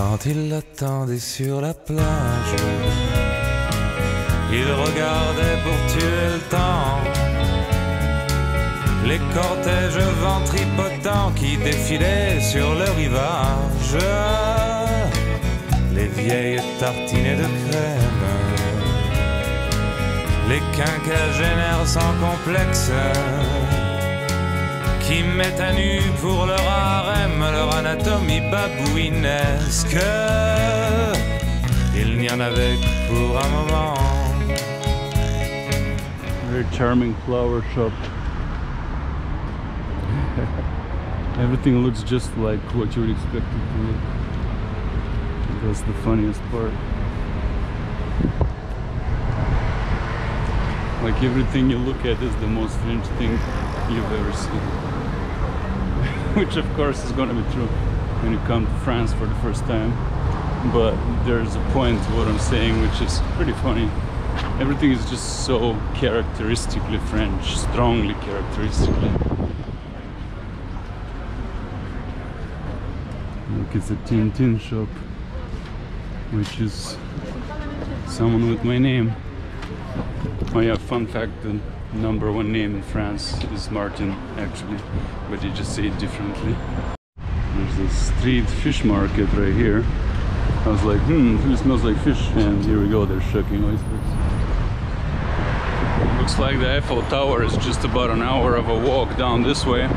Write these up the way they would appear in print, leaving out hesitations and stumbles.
Quand il l'attendait sur la plage, il regardait pour tuer le temps les cortèges ventripotents qui défilaient sur le rivage, les vieilles tartinées de crème, les quinquagénaires sans complexe qui mettent à nu pour leur harem leur anatomie babouinesque. Il n'y en avait que pour un moment. Very charming flower shop. Everything looks just like what you would expect it to look. That's the funniest part. Like everything you look at is the most strange thing you've ever seen. Which of course is gonna be true when you come to France for the first time. But there's a point to what I'm saying, which is pretty funny. Everything is just so characteristically French, strongly characteristically. Look, it's a Tintin shop, which is someone with my name. Oh yeah, fun fact, the #1 name in France is Martin, actually, but you just say it differently. There's a street fish market right here. I was like, it smells like fish, and here we go, they're shucking oysters. Looks like the Eiffel Tower is just about an hour of a walk down this way,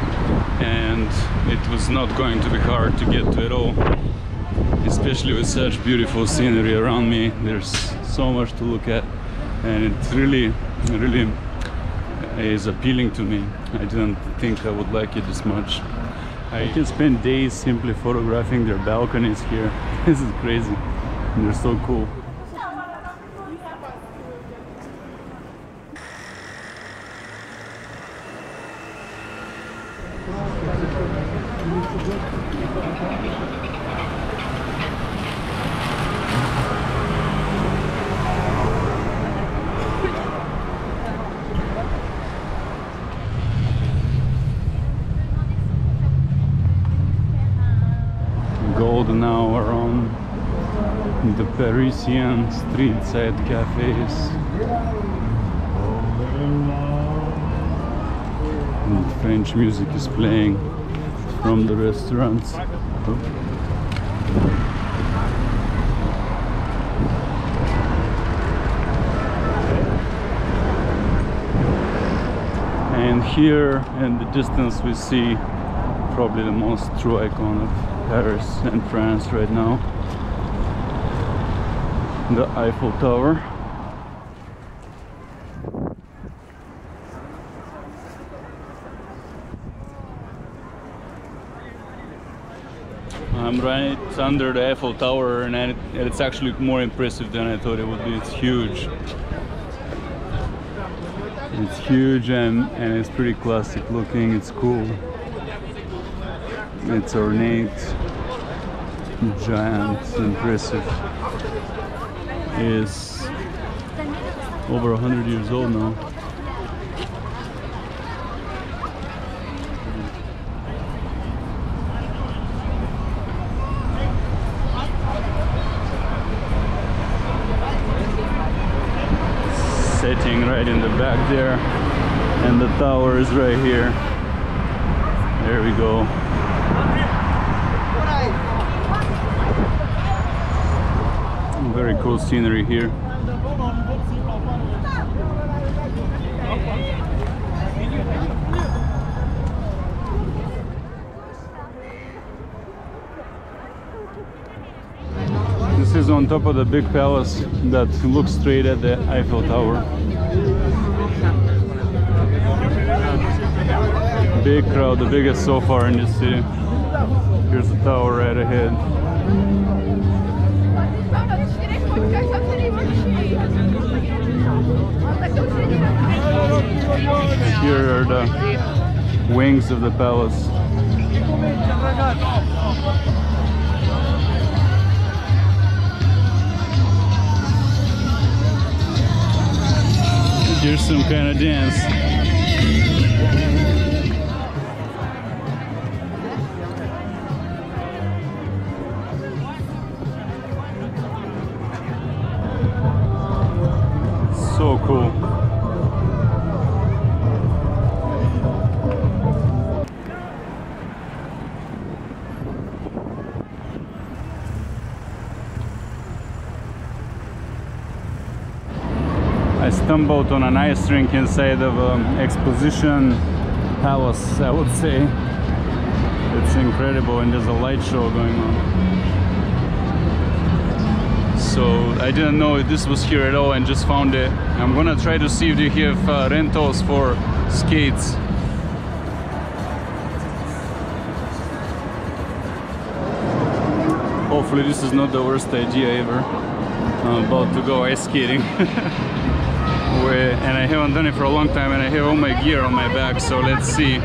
and it was not going to be hard to get to at all, especially with such beautiful scenery around me. There's so much to look at, and it really is appealing to me. I didn't think I would like it this much. I can spend days simply photographing their balconies here. This is crazy, and they're so cool. Golden hour on the Parisian street side cafes. And French music is playing from the restaurants. And here in the distance we see probably the most true icon of Paris and France right now, the Eiffel Tower. I'm right under the Eiffel Tower, and it's actually more impressive than I thought it would be. It's huge. It's huge and it's pretty classic looking. It's cool. It's ornate, giant, impressive. It's over 100 years old now. Setting right in the back there, and the tower is right here. There we go. Very cool scenery here. This is on top of the big palace that looks straight at the Eiffel Tower. Big crowd, the biggest so far in this city. Here's the tower right ahead. Here are the wings of the palace. Here's some kind of dance. stumbled on an ice rink inside of an exposition palace, I would say. It's incredible, and there's a light show going on. So I didn't know this was here at all and just found it. I'm gonna try to see if they have rentals for skates. Hopefully this is not the worst idea ever. I'm about to go ice skating. And I haven't done it for a long time, and I have all my gear on my back, so let's see.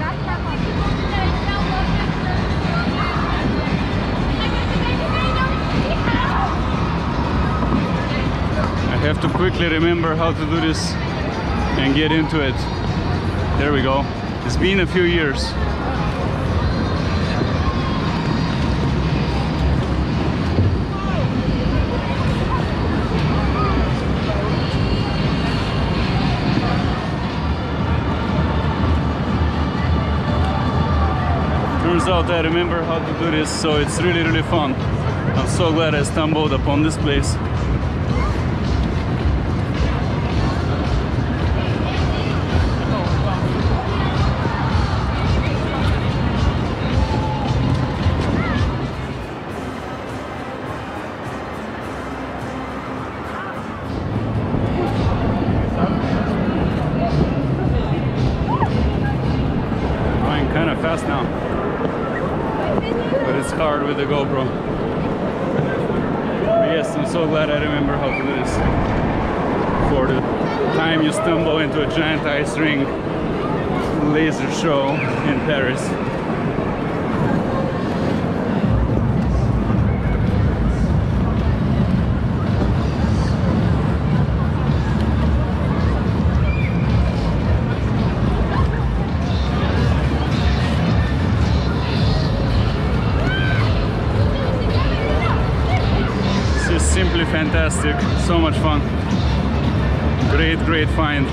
I have to quickly remember how to do this and get into it. There we go. It's been a few years. Turns out I remember how to do this, so it's really fun. I'm so glad I stumbled upon this place. Going kind of fast now. But it's hard with the GoPro. But yes, I'm so glad I remember how to do this. For the time you stumble into a giant ice rink laser show in Paris. Simply fantastic, so much fun. Great find.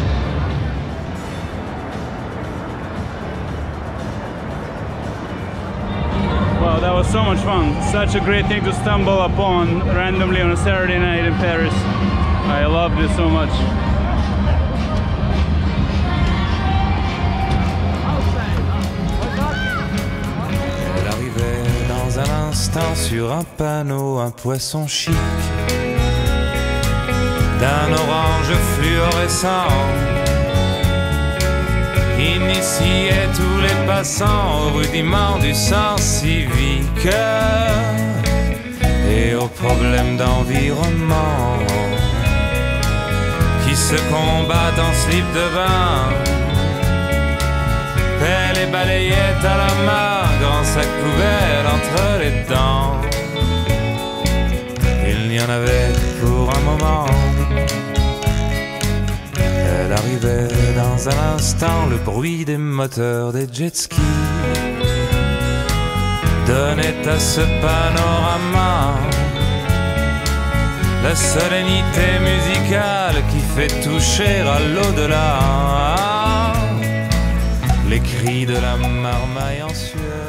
Wow, that was so much fun. Such a great thing to stumble upon randomly on a Saturday night in Paris. I loved it so much. Elle arrivait dans un instant sur un panneau, un poisson chic d'un orange fluorescent, initiait tous les passants au rudiment du sens civique et aux problèmes d'environnement qui se combattent en slip de bain, pelle et balayette à la main, grand sac poubelle entre les dents. Il n'y en avait pour un moment. Elle arrivait dans un instant, le bruit des moteurs des jet skis donnait à ce panorama la solennité musicale qui fait toucher à l'au-delà les cris de la marmaille en sueur.